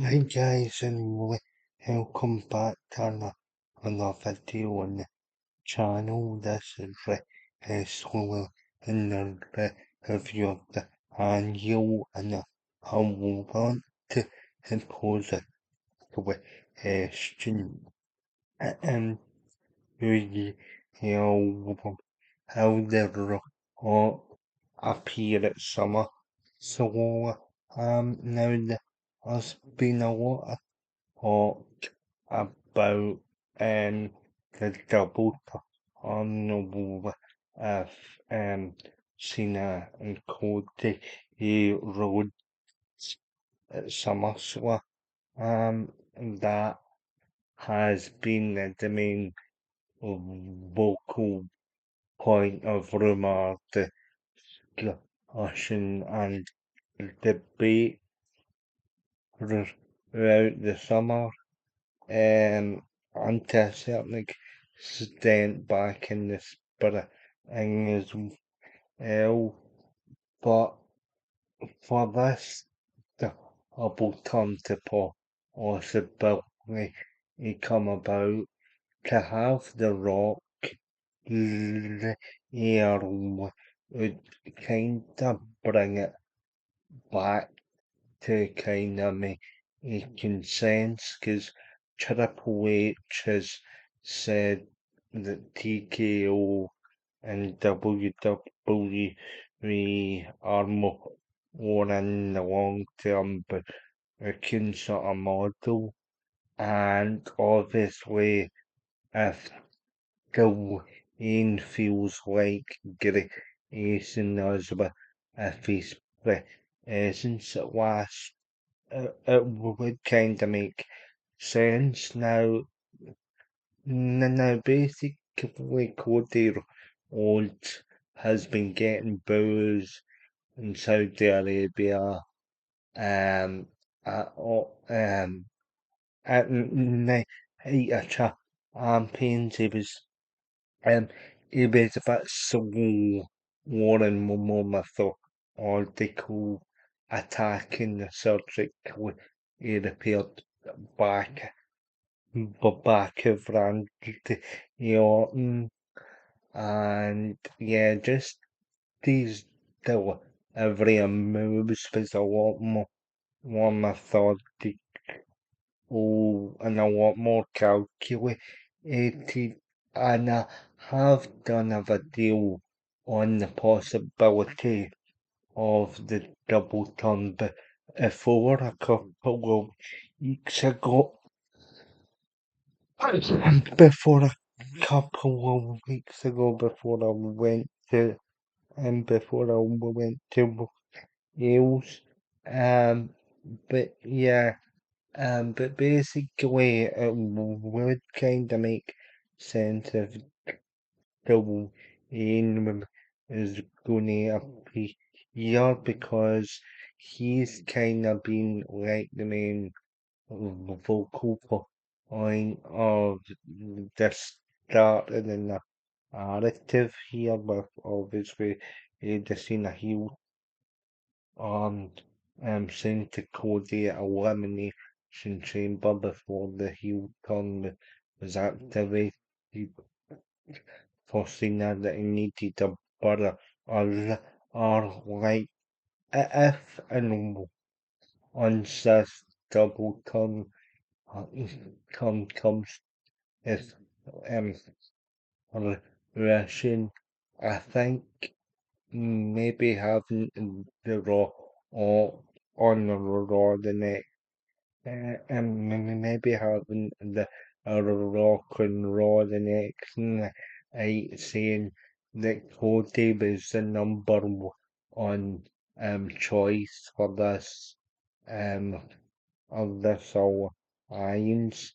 Hi guys, and welcome back to another video on the channel. This is Solo in the review of the annual, and I want to pose a question. And you know how the appear at summer. So now there's been a lot of talk about the double on of Cena and Cody Rhodes at Summerslam. That has been the main vocal point of rumour, discussion and debate throughout the summer. And to a certain extent back in the spirit as well. But for this double turn to possibility come about, to have the Rock here would kind of bring it back to kind of making sense, because Triple H has said that TKO and WWE are more in the long term but working sort of model, and obviously if Dwayne feels like Grayson does if he's presence at last, it would kind of make sense. Now basically Cody Rhodes has been getting boos in Saudi Arabia, at, at night of campaigns. Um, he was a bit slow, Warren more methodical, attacking the surgically. He appeared back, but back of Randy Orton, and yeah, just these delivery moves was a lot more methodical and a lot more calculated. And I have done a video on the possibility of the double turn before, a couple of weeks ago. Before a couple of weeks ago, before I went to Wales. Um, but yeah. But basically, it would kind of make sense if double in is going to appear, because he's kind of been like the main vocal point of the start and then the narrative here, with obviously the Cena heel on sent to Cody at Elimination Chamber before the heel turn was activated for Cena, that he needed a brother, or like if and once this double comes, if um Russian, I think maybe having the Raw or on the Raw the next, and maybe having the Rock and Raw the next night, saying that Cody was the number one choice for this um of this alliance.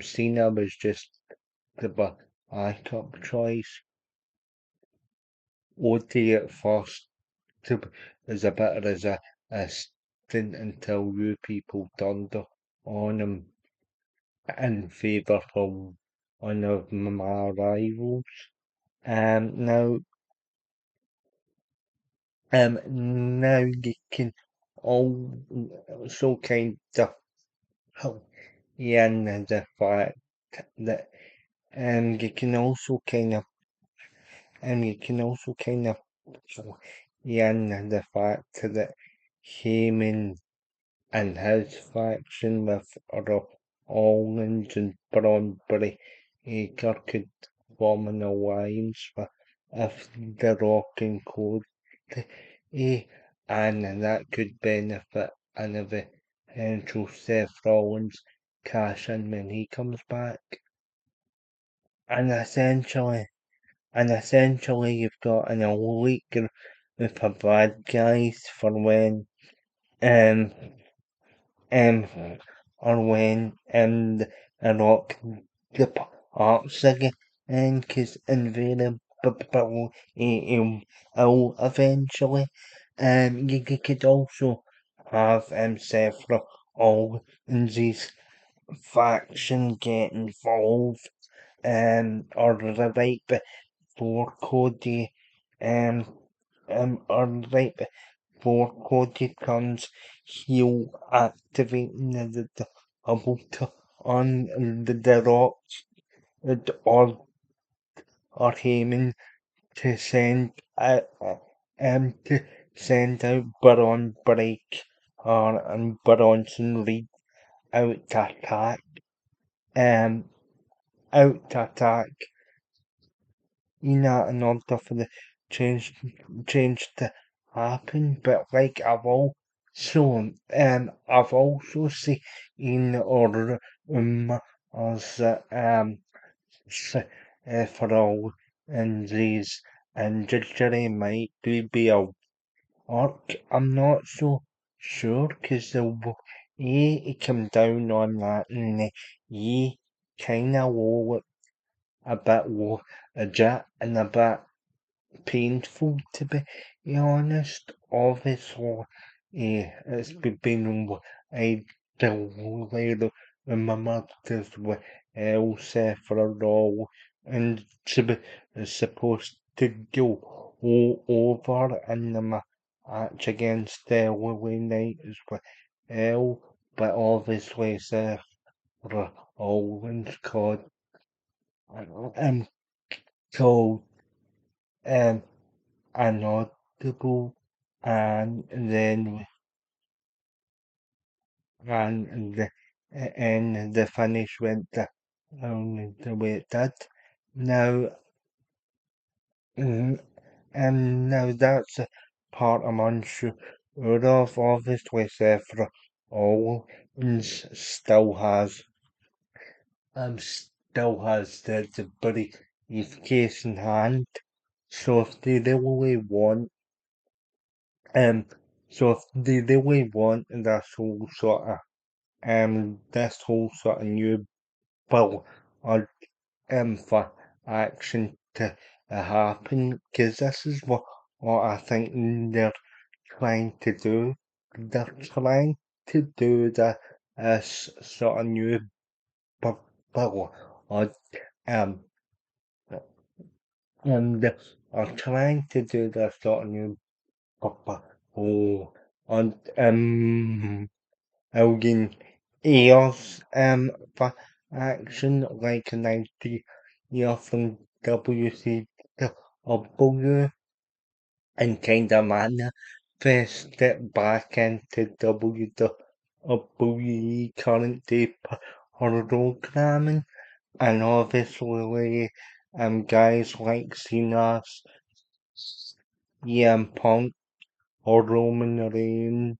Cena was just the backup choice. Cody at first as a bit as a stint until you people turned on him in favour for one of my rivals. Now, now you can also kind of Oh, yeah, and the fact that you can also kind of you can also kind of yeah, and the fact that Heyman and his faction with other Owens and Braun Breaker could form an alliance with if the Rock and Cody, and that could benefit an eventual Seth Rollins cash in when he comes back. And essentially you've got an elite group of bad guys for when um um or when the Rock departs again, and cause invariably he'll eventually. You could also have Seth Rollins' faction get involved, or right before Cody, um, or right before Cody turns heel, activating the double on the rocks, or Heyman to to send out Baron Break or and Bronson Reed out to attack, um, out to attack, in order for the change change to happen. But like I've also seen or as for all injuries and injury might be a work. I'm not so sure because the he came down on that and he kind of looked a bit legit and a bit painful to be honest. Obviously, it's been I don't really remember this well for all and is supposed to go over in the match against Willie Knight as well, but obviously Seth Owens um, called um, inaudible, and then and the finish went the way it did. Now, mm, and now that's the part I'm unsure of. Obviously, Seth Owens still has the briefcase in hand. So if they really want Um, so if they really want this whole sort of new bill or for action to happen, because this is what I think they're trying to do. They're trying to do this sort of new bill or um and they are trying to do this sort of new bill on Elgin Eos for action like an idea from WCW and kinda manifest it back into WWE current day programming, and obviously guys like Cena, CM Punk or Roman Reigns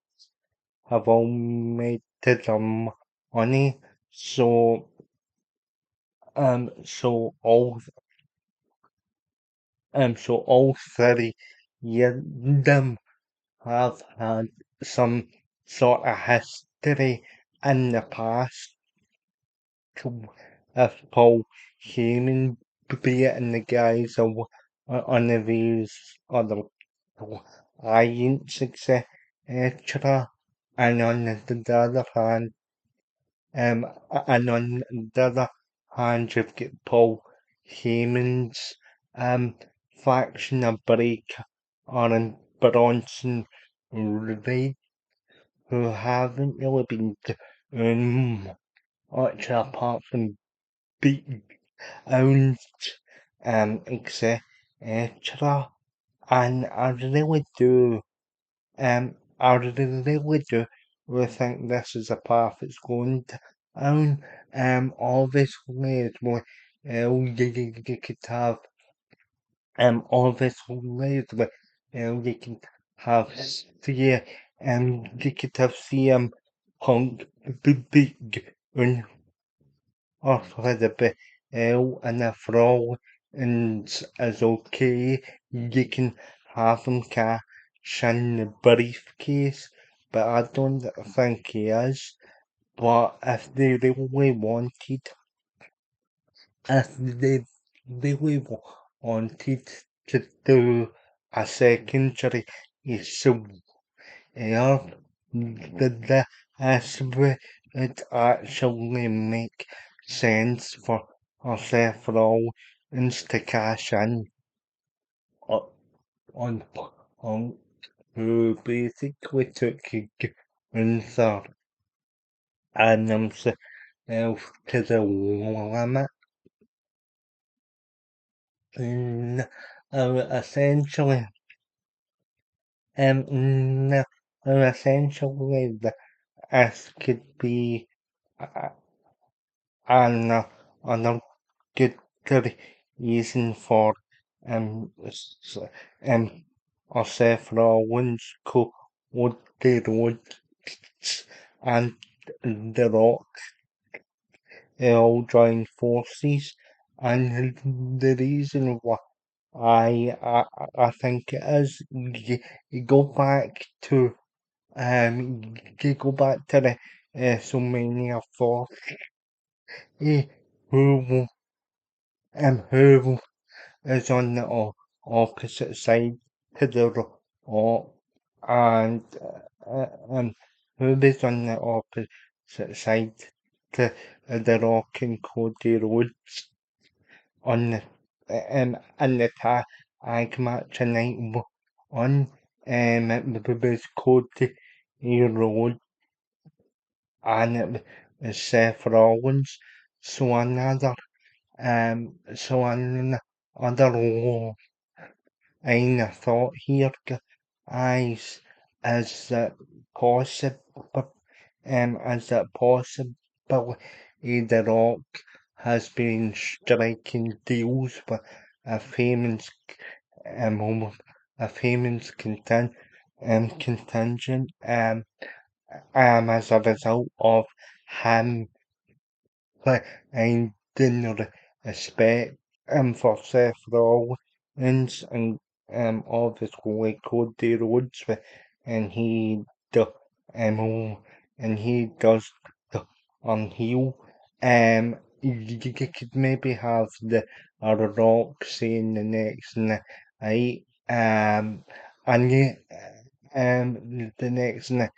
have all made some money. So um so all all three them have had some sort of history in the past to if Paul Heyman be it in the guise of one of these other alliance etc. And on the other hand and on the other hand, you've got Paul Heyman's faction of Break on Bronson Reed, who haven't really been actually apart from beating out etc. And I really do think this is a path it's going down. Obviously, it's more, you could have, obviously, it's more, you can have, see, you could have CM Punk big off with a bit, and a throw, and is okay. You can have him cash in the briefcase, but I don't think he is. But if they really wanted, if they really wanted to do a secondary, so yeah, this would actually make sense for Seth Rollins to cash in o- on on who basically took Gunther and himself to the limit. And essentially, no, essentially, this could be uh, an good reason for um Seth Rollins Cody Rhodes and The Rock all join forces, and the reason why I think it is you go back to you go back to the WrestleMania 4, who who is on the opposite side to the Rock, and who is on the opposite side to the Rock and Cody Rhodes on the in the tag match tonight one. It was Cody Rhodes and it was Seth Rollins. So another line of thought here, guys, is that possible? Is it possible The Rock has been striking deals with a famous um a famous contingent as a result of him finding respect for Seth Rollins and obviously Cody Rhodes and do, um and he does the heel. You could maybe have the Rock saying the next night, and the next night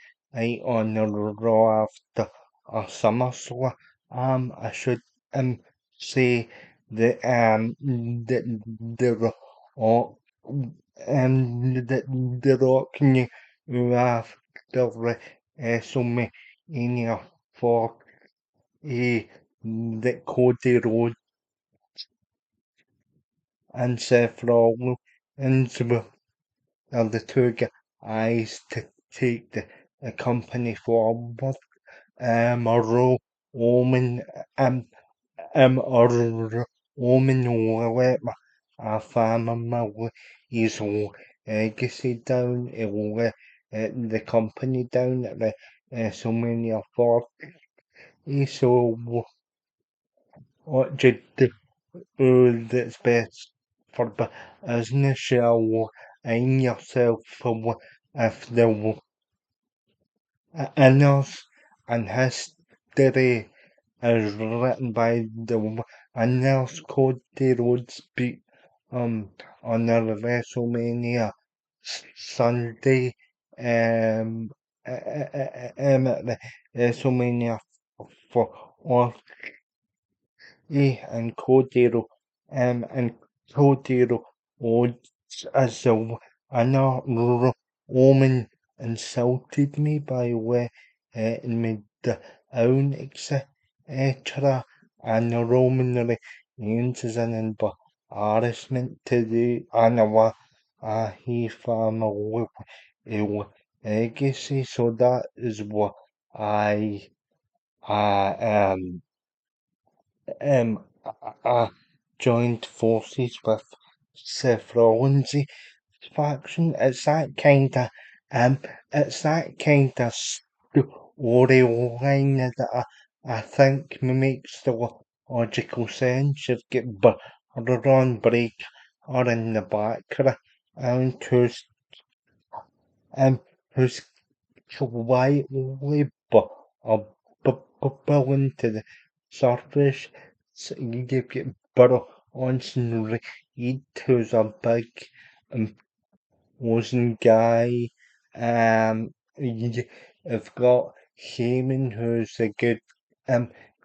on the Raw after Summerslam. I should say that the Rock the Rock knew after WrestleMania for that Cody Rhodes and Seth Rollins are the two guys to take the company forward. Roman Roman will let my family his legacy down. It will let the company down at so many of so what did that's best for business shall align yourself for if the annals and history is written by the annals Cody Rhodes beat on the WrestleMania Sunday at the WrestleMania for all and and Cody Rhodes as a winner Roman insulted me by way in me own etc. And the Roman Reigns is an embarrassment to the Anawa he family legacy. So that is what I I joined forces with Seth Rollins' faction. Um, it's that kind of storyline that I think makes the logical sense. You've got Braun Break or in the background um, who's quietly bubbling to the surface. So you get Burrow on Reed, who's a big imposing guy. You've got Heyman, who's a good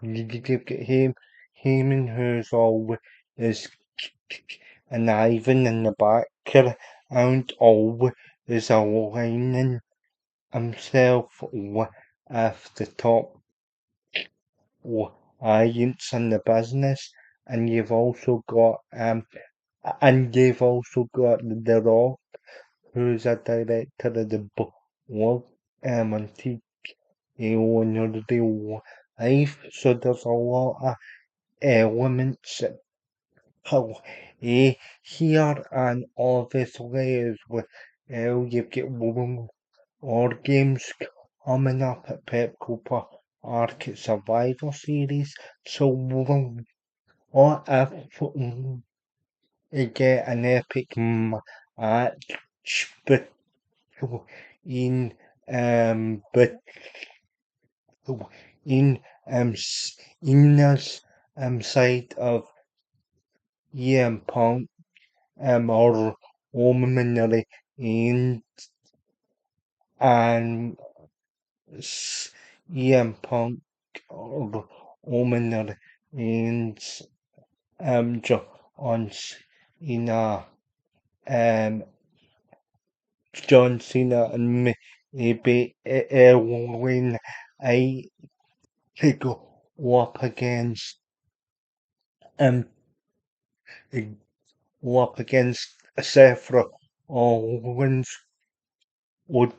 you've got Heyman, who's always and Ivan in the background, always is aligning himself with the top agents in the business, and you've also got the Rock, who's a director of the board, on TKO in real life. So there's a lot of elements here, and obviously as well, you've got War Games coming up at Pepco for Arcade Survivor Series. So what if we get an epic match between but in Ina's side of Punk or Roman and Punk or Roman Reigns John Cena um John Cena and maybe when I could go up against um Seth Rollins would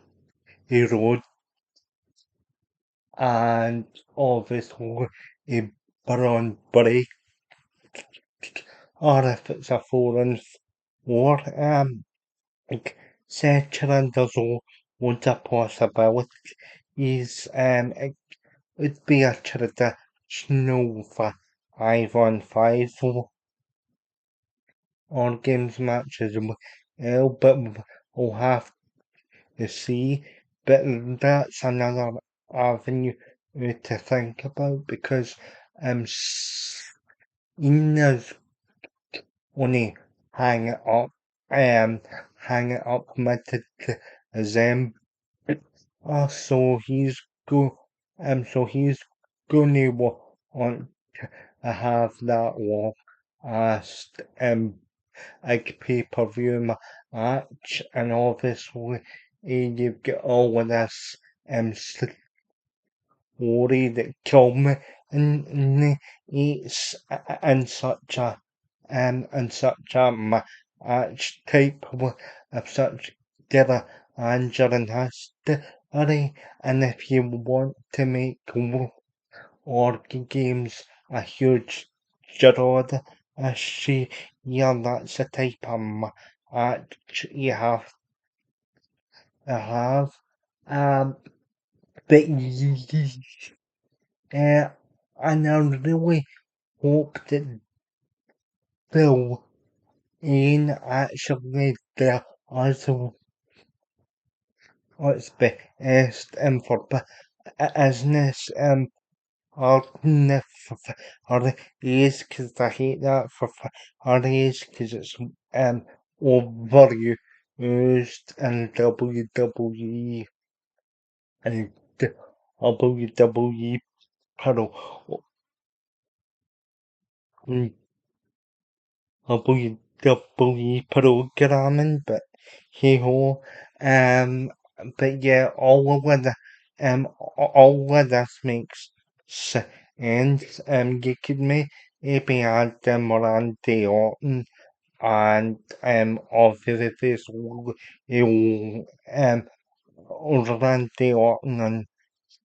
Road and obviously a Braun Break, or if it's a 4 and 4 etc. There's loads of possibilities. It would be a traditional 5 on 5 or games matches well, but we'll have to see. But that's another avenue to think about because Ina's only hang it up hang it up mid to December. So he's gonna want to have that last like pay-per-view match, and obviously you've got all of this story that culminates in such a match type of such gather and history. And if you want to make war games a huge draw this year, that's the type of match you have to have. Um, but and I really hope that Bill Ian actually does what's best for business or or is because I hate that or is because it's overused in WWE and WWE Pro WWE programming, but hey ho, um, but yeah, all of this makes and you could maybe add Randy Orton and obviously you Randy Orton and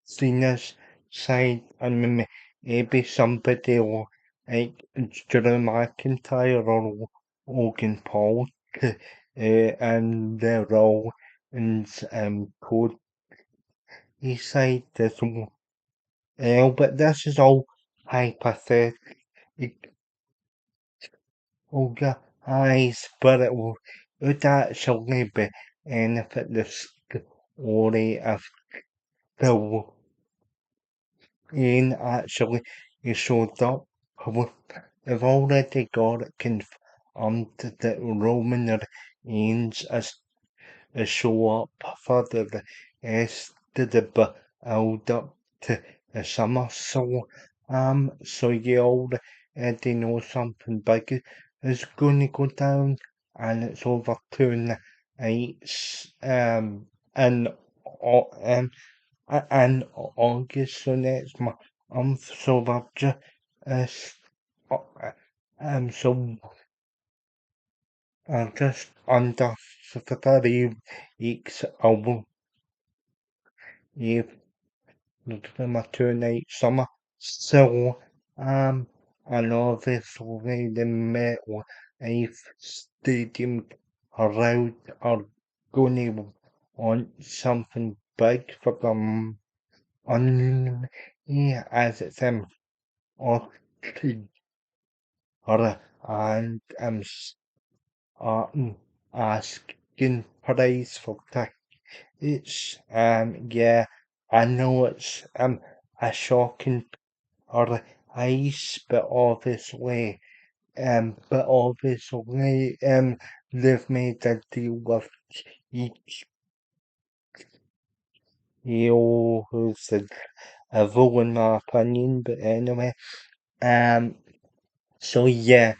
Cena's side and maybe somebody like Drew McIntyre or Hogan Paul and the role and code side as well. But this is all hypothetical, guys, but would actually be benefit the story if the in actually he showed up. We've already got it confirmed that Roman Reigns is show up for the rest of the build up to the summer. So you already know something big is going to go down, and it's over 2 nights. And and August, so next month, so that just so just under 3 weeks away from my 2 night summer. So and obviously the Metal Life Stadium crowd are going to want something big for them on as it's or and starting asking price for tickets. Yeah, I know it's a shocking or ice, but obviously they've made a deal with each who's a vote in my opinion, but anyway. Um So yeah,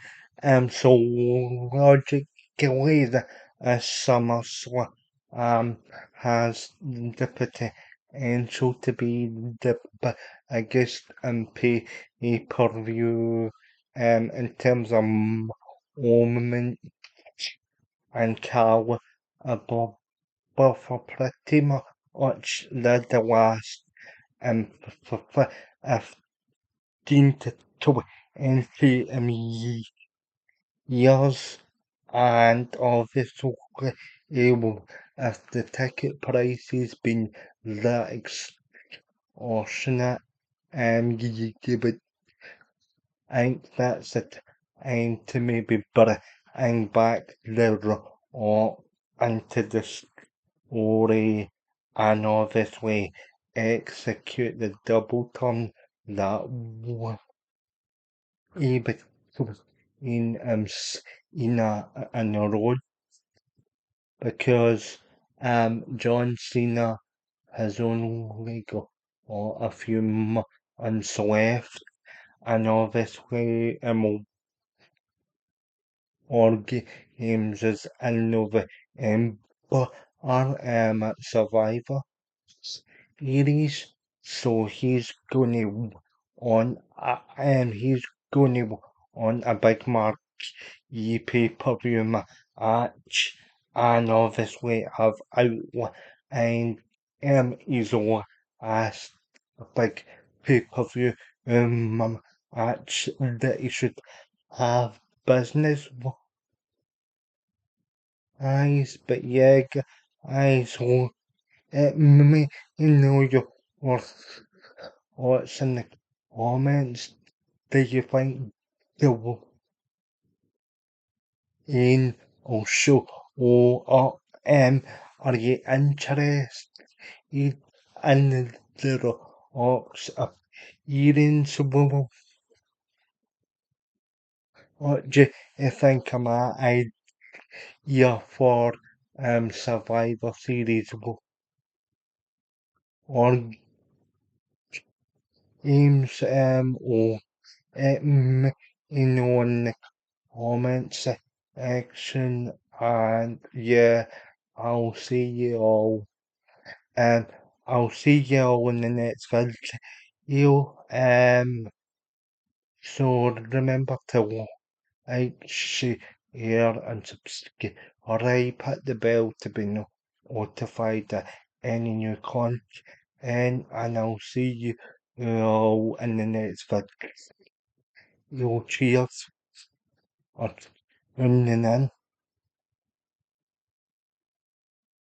so logically the Summerslam has the potential to be the biggest pay-per-view in terms of moment and caliber, but for pretty much the last um for 15 to 20 years, and obviously if the ticket price has been that extortionate, you would think that's the time to maybe bring back the or into the story and obviously execute the double turn that able in in a road because John Cena has only got a few months left, and obviously all games is in November at Survivor Series, so he's going to on a big mark pay-per-view match, and obviously have outlined his last big pay-per-view match that he should have business eyes, but yeah, guys, so let me know your thoughts in the comments. Do you think the in or show or are you interested in the rocks of eating some what do you think of my idea for Survivor Series or games or in the comments section, and yeah, I'll see you all um I'll see you all in the next video. you. So remember to like, share, and subscribe. Alright, hit the bell to be notified of any new content, and I'll see you all in the next video. Cheers. Or tuning in.